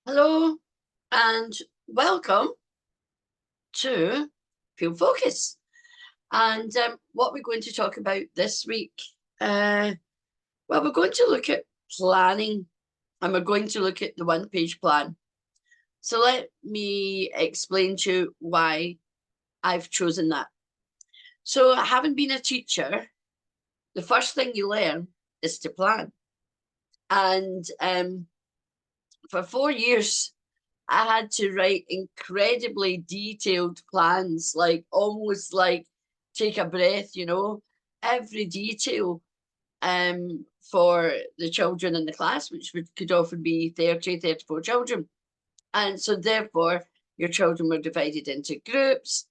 Hello and welcome to Field Focus. And what we're going to talk about this week, well, we're going to look at planning, and we're going to look at the one-page plan. So let me explain to you why I've chosen that. So having been a teacher, the first thing you learn is to plan. And for 4 years, I had to write incredibly detailed plans, like almost like take a breath, every detail for the children in the class, which could often be 30, 34 children. And so therefore, your children were divided into groups,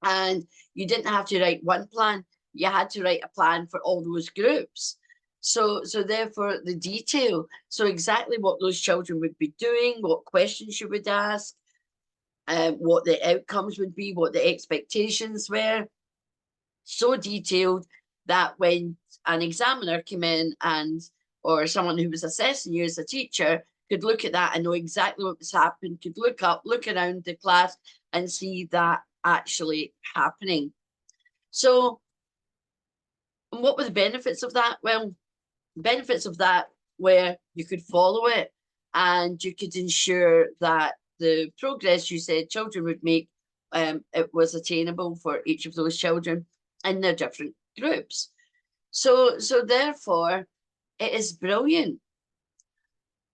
and you didn't have to write one plan. You had to write a plan for all those groups. So therefore the detail, so exactly what those children would be doing, what questions you would ask, what the outcomes would be, what the expectations were, so detailed that when an examiner came in or someone who was assessing you as a teacher could look at that and know exactly what was happening, could look around the class and see that actually happening. So what were the benefits of that? Well, benefits of that where you could follow it and you could ensure that the progress you said children would make, it was attainable for each of those children in their different groups. So therefore, it is brilliant.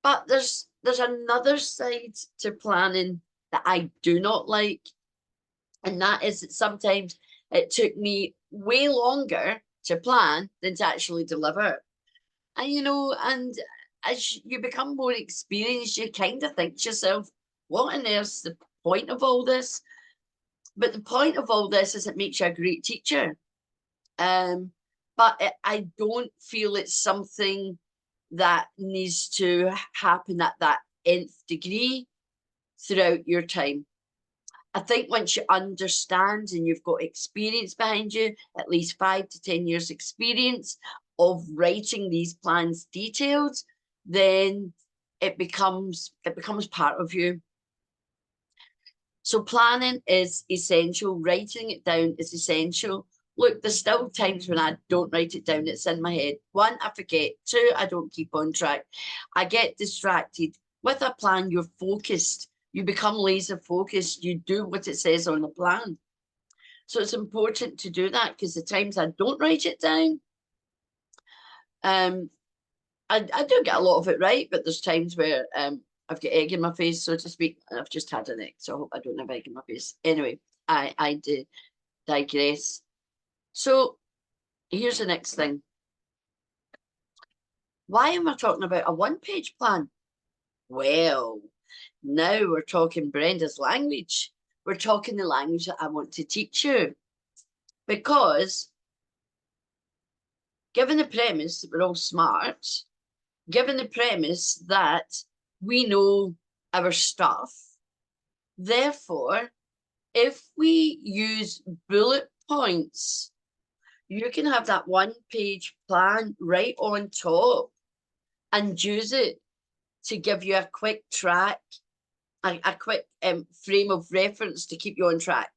But there's another side to planning that I do not like, and that is that sometimes it took me way longer to plan than to actually deliver. And as you become more experienced, you kind of think to yourself, what on earth's the point of all this? But the point of all this is it makes you a great teacher. But I don't feel it's something that needs to happen at that nth degree throughout your time. I think once you understand and you've got experience behind you, at least 5 to 10 years experience of writing these plans detailed, then it becomes part of you. So planning is essential. Writing it down is essential. Look, there's still times when I don't write it down. It's in my head. 1, I forget. 2, I don't keep on track. I get distracted. With a plan, you're focused. You become laser focused. You do what it says on the plan. So it's important to do that, because the times I don't write it down, I do get a lot of it right, but there's times where I've got egg in my face, so to speak, and I've just had an egg, so I hope I don't have egg in my face. Anyway, I do digress. So here's the next thing. Why am I talking about a one-page plan? Well, now we're talking Brenda's language. We're talking the language that I want to teach you. Because given the premise that we're all smart, given the premise that we know our stuff, therefore, if we use bullet points, you can have that one-page plan right on top and use it to give you a quick track, a quick frame of reference to keep you on track.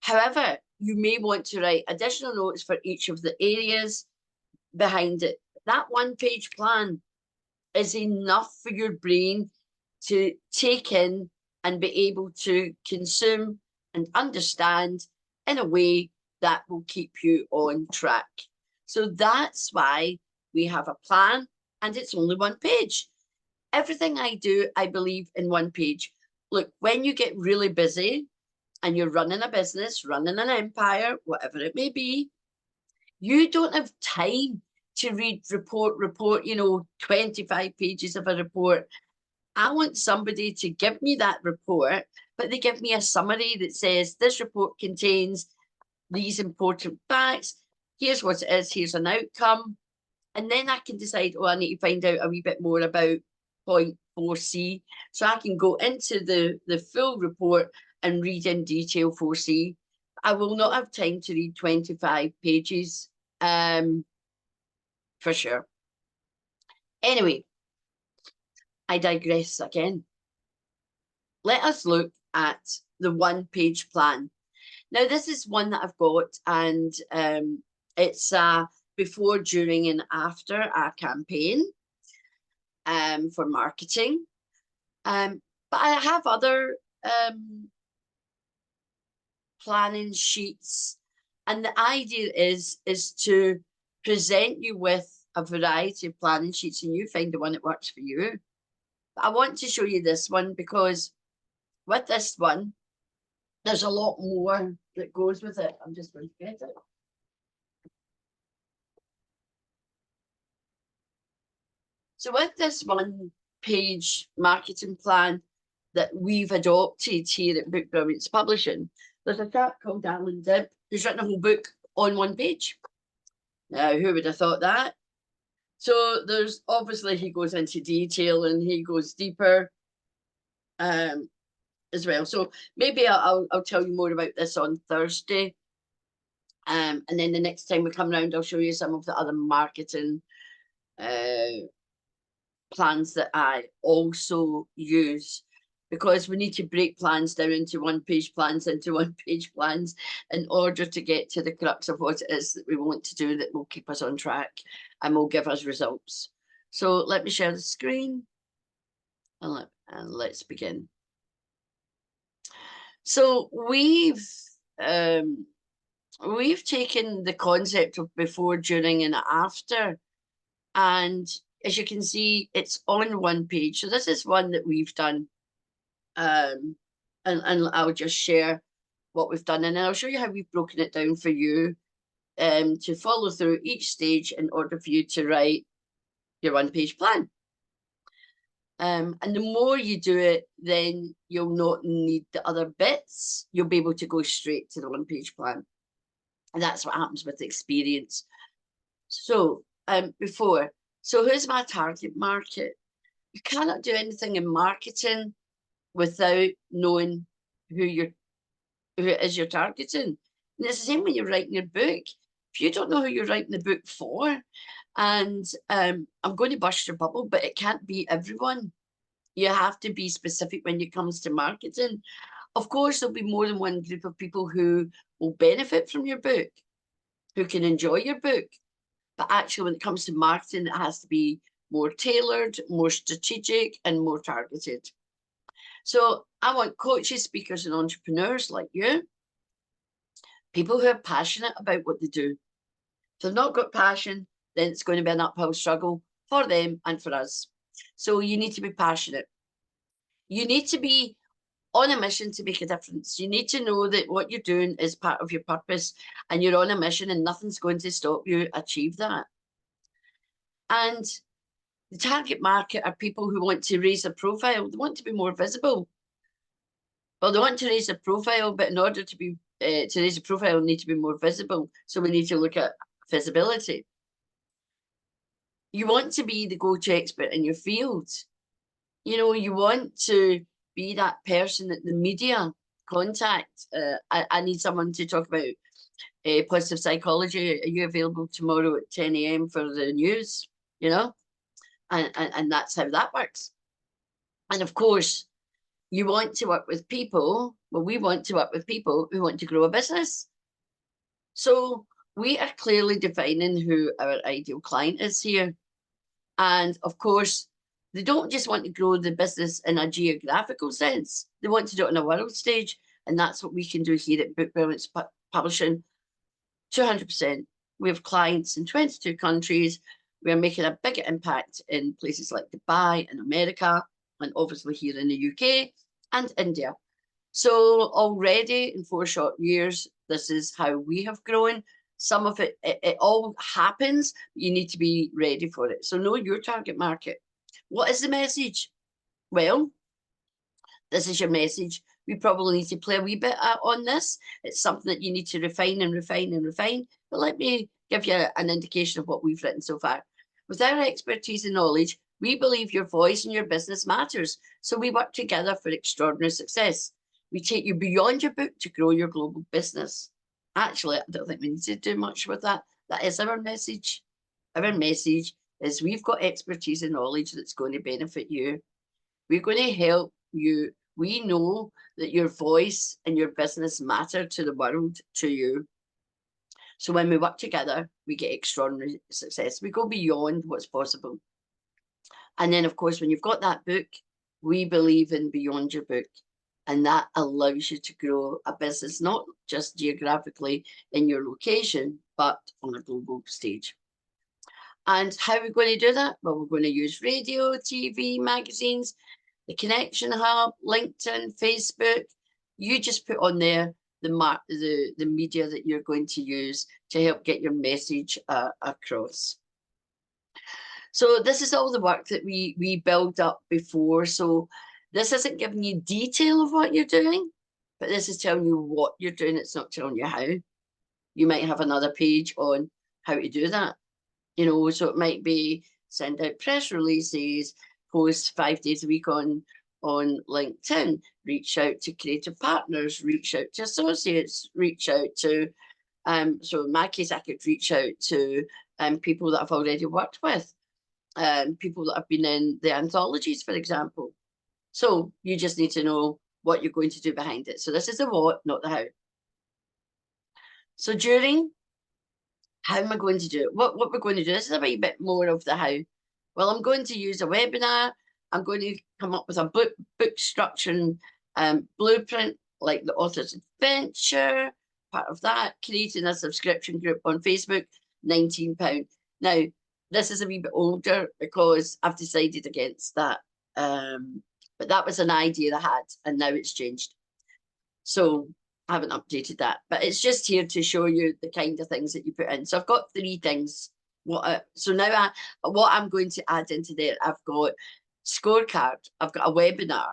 However, you may want to write additional notes for each of the areas behind it. That one-page plan is enough for your brain to take in and be able to consume and understand in a way that will keep you on track. So that's why we have a plan, and it's only one page. Everything I do, I believe, in one page. Look, when you get really busy and you're running a business, running an empire, whatever it may be, you don't have time to read report, 25 pages of a report. I want somebody to give me that report, but they give me a summary that says this report contains these important facts. Here's what it is. Here's an outcome. And then I can decide, I need to find out a wee bit more about point 4C. So I can go into the full report and read in detail 4C. I will not have time to read 25 pages, for sure. Anyway, I digress again. Let us look at the one-page plan. Now, this is one that I've got, and it's before, during, and after a campaign for marketing. But I have other planning sheets, and the idea is to present you with a variety of planning sheets, and you find the one that works for you. But I want to show you this one because with this one, there's a lot more that goes with it. I'm just going to get it. So with this one-page marketing plan that we've adopted here at Brilliance Publishing, there's a chap called Alan Dibb who's written a whole book on one page. Now, who would have thought that? So there's obviously, he goes into detail and he goes deeper as well. So maybe I'll tell you more about this on Thursday. And then the next time we come around, I'll show you some of the other marketing plans that I also use, because we need to break plans down into one-page plans in order to get to the crux of what it is that we want to do that will keep us on track and will give us results. So let me share the screen and let's begin. So we've taken the concept of before, during, and after, and as you can see, it's on one page. So this is one that we've done. And I'll just share what we've done, and then I'll show you how we've broken it down for you to follow through each stage in order for you to write your one-page plan. And the more you do it, then you'll not need the other bits. You'll be able to go straight to the one-page plan. And that's what happens with experience. So so who's my target market? You cannot do anything in marketing without knowing who it is you're targeting. And it's the same when you're writing your book. If you don't know who you're writing the book for, and I'm going to burst your bubble, but it can't be everyone. You have to be specific when it comes to marketing. Of course, there'll be more than one group of people who will benefit from your book, who can enjoy your book. But actually, when it comes to marketing, it has to be more tailored, more strategic, and more targeted. So I want coaches, speakers, and entrepreneurs like you, people who are passionate about what they do. If they've not got passion, then it's going to be an uphill struggle for them and for us. So you need to be passionate. You need to be on a mission to make a difference. You need to know that what you're doing is part of your purpose and you're on a mission and nothing's going to stop you achieve that. And the target market are people who want to raise a profile. They want to be more visible. Well, they want to raise a profile, but in order to be to raise a profile, we need to be more visible. So we need to look at visibility. You want to be the go-to expert in your field. You know, you want to be that person that the media contact. I need someone to talk about positive psychology. Are you available tomorrow at 10 a.m. for the news? You know, and that's how that works. And of course, you want to work with people. Well, we want to work with people who want to grow a business. So we are clearly defining who our ideal client is here. And of course, they don't just want to grow the business in a geographical sense. They want to do it on a world stage. And that's what we can do here at Brilliance Publishing. 200%. We have clients in 22 countries. We are making a bigger impact in places like Dubai and America, and obviously here in the UK and India. So already in 4 short years, this is how we have grown. Some of it all happens. You need to be ready for it. So know your target market. What is the message? Well, this is your message. We probably need to play a wee bit on this. It's something that you need to refine and refine and refine. But let me give you an indication of what we've written so far. With our expertise and knowledge, we believe your voice and your business matters. So we work together for extraordinary success. We take you beyond your book to grow your global business. Actually, I don't think we need to do much with that. That is our message. Our message is we've got expertise and knowledge that's going to benefit you We're going to help you. We know that your voice and your business matter to the world, to you. So when we work together, we get extraordinary success. We go beyond what's possible. And then, of course, when you've got that book, we believe in beyond your book. And that allows you to grow a business, not just geographically in your location, but on a global stage. And how are we going to do that? Well, we're going to use radio, TV, magazines, the Connection Hub, LinkedIn, Facebook. You just put on there the media that you're going to use to help get your message across. So this is all the work that we built up before. So this isn't giving you detail of what you're doing, but this is telling you what you're doing. It's not telling you how. You might have another page on how to do that. You know, so it might be send out press releases, post 5 days a week on LinkedIn, reach out to creative partners, reach out to associates, reach out to, so in my case, I could reach out to people that I've already worked with, people that have been in the anthologies, for example. So you just need to know what you're going to do behind it. So this is the what, not the how. So during, how am I going to do it? What we're going to do, this is a wee bit more of the how. Well, I'm going to use a webinar. I'm going to come up with a book structure and blueprint, like the author's adventure, part of that, creating a subscription group on Facebook, £19. Now, this is a wee bit older because I've decided against that. But that was an idea I had, and now it's changed. So I haven't updated that, but it's just here to show you the kind of things that you put in. So I've got 3 things. So now what I'm going to add into there, I've got scorecard, I've got a webinar,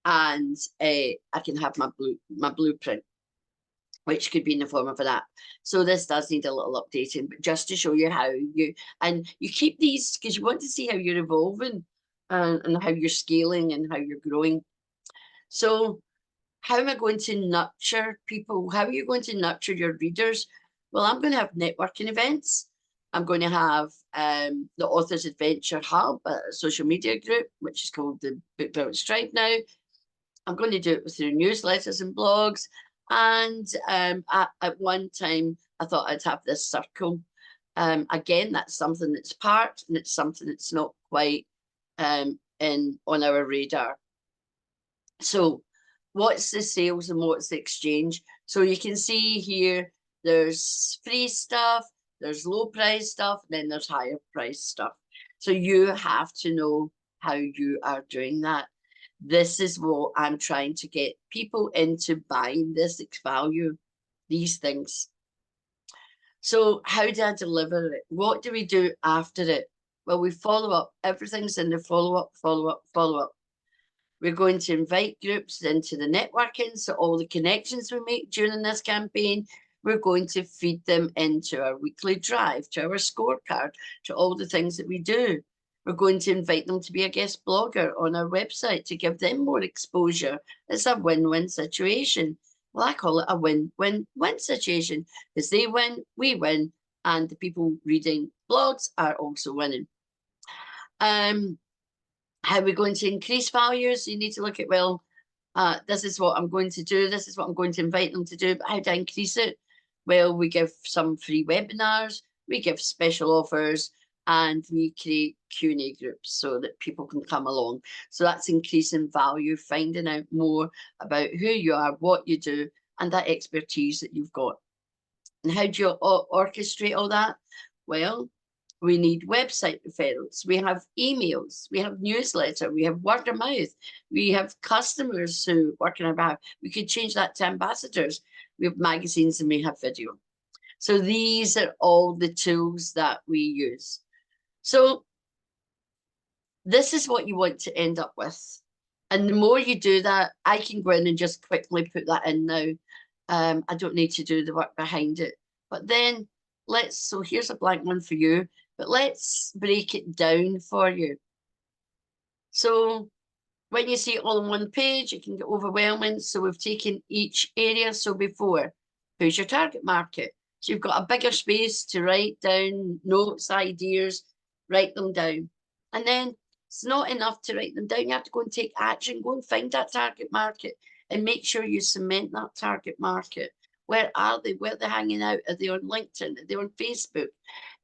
and I can have my blueprint, which could be in the form of an app. So this does need a little updating, but just to show you how you keep these because you want to see how you're evolving and how you're scaling and how you're growing. So how am I going to nurture people? How are you going to nurture your readers? Well, I'm going to have networking events. I'm going to have the Author's Adventure Hub, a social media group, which is called the Book Brilliance Tribe now. I'm going to do it through newsletters and blogs. And at one time, I thought I'd have this circle. Again, that's something that's part, and it's something that's not quite on our radar. So what's the sales and what's the exchange? So you can see here, there's free stuff, there's low price stuff, and then there's higher price stuff. So you have to know how you are doing that. This is what I'm trying to get people into buying this value, these things. So how do I deliver it? What do we do after it? Well, we follow up. Everything's in the follow up, follow up, follow up. We're going to invite groups into the networking. So all the connections we make during this campaign, we're going to feed them into our weekly drive, to our scorecard, to all the things that we do. We're going to invite them to be a guest blogger on our website to give them more exposure. It's a win-win situation. Well, I call it a win-win-win situation because they win, we win, and the people reading blogs are also winning. How are we going to increase values? You need to look at, well, this is what I'm going to do. This is what I'm going to invite them to do. But how do I increase it? Well, we give some free webinars, we give special offers, and we create Q&A groups so that people can come along. So that's increasing value, finding out more about who you are, what you do, and that expertise that you've got. And how do you orchestrate all that? Well, we need website referrals, we have emails, we have newsletter, we have word of mouth, we have customers who work on our behalf. We could change that to ambassadors. We have magazines and we have video. So these are all the tools that we use. So this is what you want to end up with. And the more you do that, I can go in and just quickly put that in now. I don't need to do the work behind it. But then so here's a blank one for you, but let's break it down for you. So when you see it all on one page, it can get overwhelming. So we've taken each area. So before, who's your target market? So you've got a bigger space to write down notes, ideas, write them down. And then It's not enough to write them down. You have to go and take action, go and find that target market and make sure you cement that target market. Where are they? Where are they hanging out? Are they on LinkedIn? Are they on Facebook?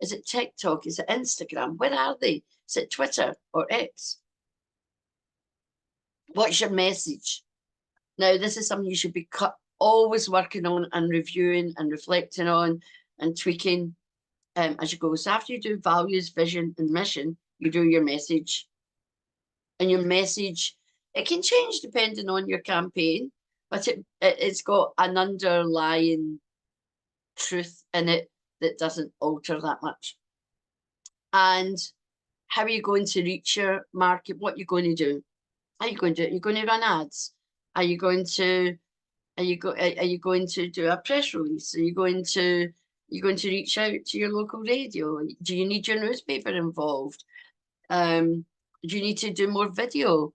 Is it TikTok? Is it Instagram? Where are they? Is it Twitter or X? What's your message? Now, this is something you should be always working on and reviewing and reflecting on and tweaking as you go. So after you do values, vision, and mission, you do your message. And your message, it can change depending on your campaign, but it's got an underlying truth in it that doesn't alter that much. And how are you going to reach your market? What are you going to do? How are you going to do it? You're going to run ads? Are you going to do a press release? Are you going to reach out to your local radio? Do you need your newspaper involved? Do you need to do more video?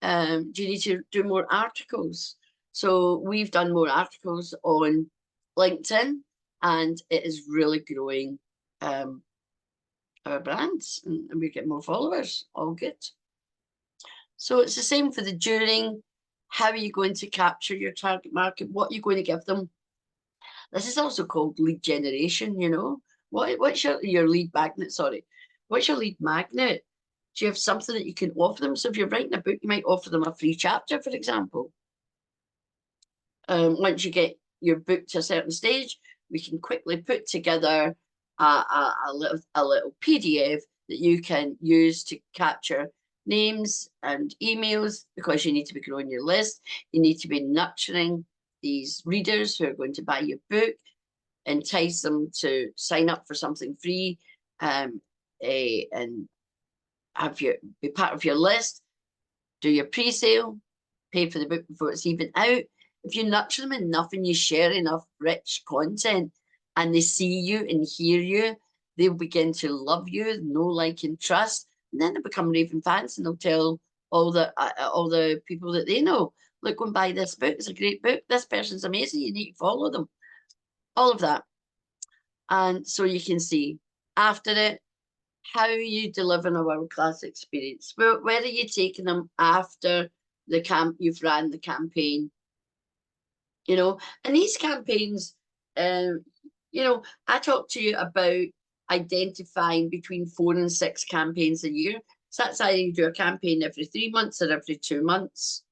Do you need to do more articles? So we've done more articles on LinkedIn, and it is really growing our brands, and we get more followers. All good. So it's the same for the during. How are you going to capture your target market? What are you going to give them? This is also called lead generation, you know. What's your lead magnet, sorry. What's your lead magnet? Do you have something that you can offer them? So if you're writing a book, you might offer them a free chapter, for example. Once you get your book to a certain stage, we can quickly put together a little PDF that you can use to capture names and emails, because you need to be growing your list. You need to be nurturing these readers who are going to buy your book, entice them to sign up for something free, and be part of your list, do your pre-sale, pay for the book before it's even out. If you nurture them enough and you share enough rich content and they see you and hear you, they'll begin to love you, know, like, and trust. And then they become raving fans, and they'll tell all the people that they know, look, go and buy this book. It's a great book. This person's amazing. You need to follow them. All of that. And so you can see after it, how are you delivering a world-class experience? Where are you taking them after you've ran the campaign? You know, and these campaigns, you know, I talked to you about identifying between 4 and 6 campaigns a year. So that's either you do a campaign every 3 months or every 2 months.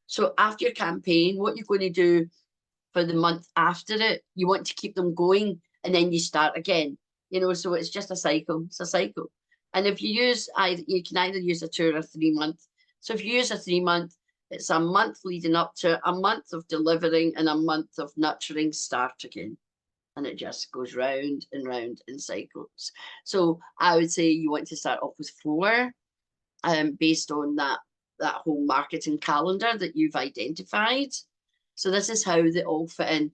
So after your campaign, what you're going to do for the month after it, you want to keep them going, and then you start again. You know, so it's just a cycle. It's a cycle. And if you use you can either use a 2 or a 3 month. So if you use a 3 month, it's a month leading up to a month of delivering and a month of nurturing. Start again. And it just goes round and round in cycles. So I would say you want to start off with 4, based on that whole marketing calendar that you've identified. So this is how they all fit in.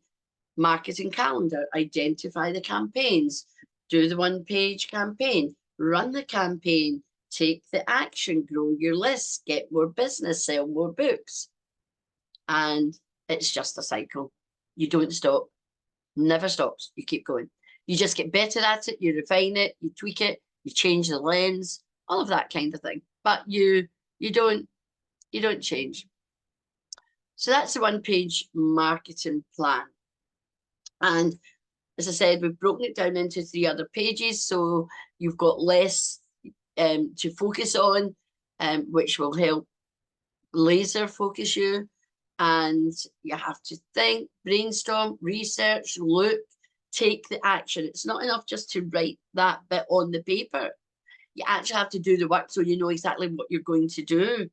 Marketing calendar, identify the campaigns, do the 1-page campaign, run the campaign, take the action, grow your list, get more business, sell more books. And it's just a cycle. You don't stop. Never stops. You keep going. You just get better at it. You refine it. You tweak it. You change the lens. All of that kind of thing. But you don't change. So that's the 1-page marketing plan. And as I said, we've broken it down into 3 other pages. So you've got less to focus on, which will help laser focus you. And you have to think, brainstorm, research, look, take the action. It's not enough just to write that bit on the paper. You actually have to do the work so you know exactly what you're going to do.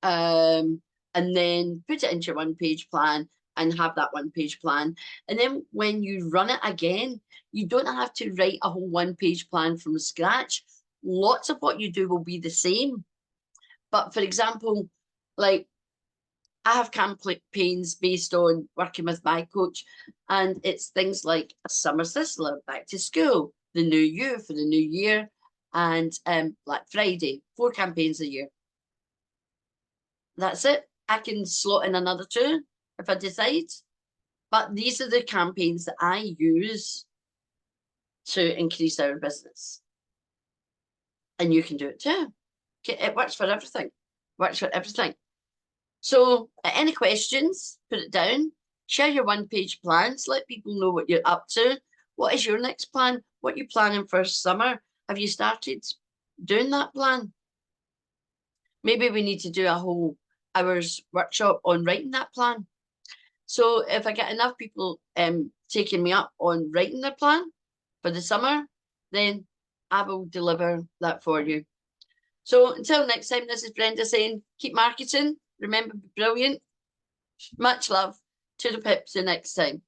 And then put it into your 1-page plan and have that 1-page plan. And then when you run it again, you don't have to write a whole 1-page plan from scratch. Lots of what you do will be the same. But for example, like, I have campaigns based on working with my coach, and it's things like a summer sizzler, back to school, the new you for the new year, and Black Friday. 4 campaigns a year. That's it. I can slot in another 2 if I decide. But these are the campaigns that I use to increase our business. And you can do it too. It works for everything. Works for everything. So any questions, put it down. Share your one-page plans. Let people know what you're up to. What is your next plan? What are you planning for summer? Have you started doing that plan? Maybe we need to do a whole hour's workshop on writing that plan. So if I get enough people taking me up on writing their plan for the summer, then I will deliver that for you. So until next time, this is Brenda saying, keep marketing. Remember, be brilliant. Much love. To the pips the next time.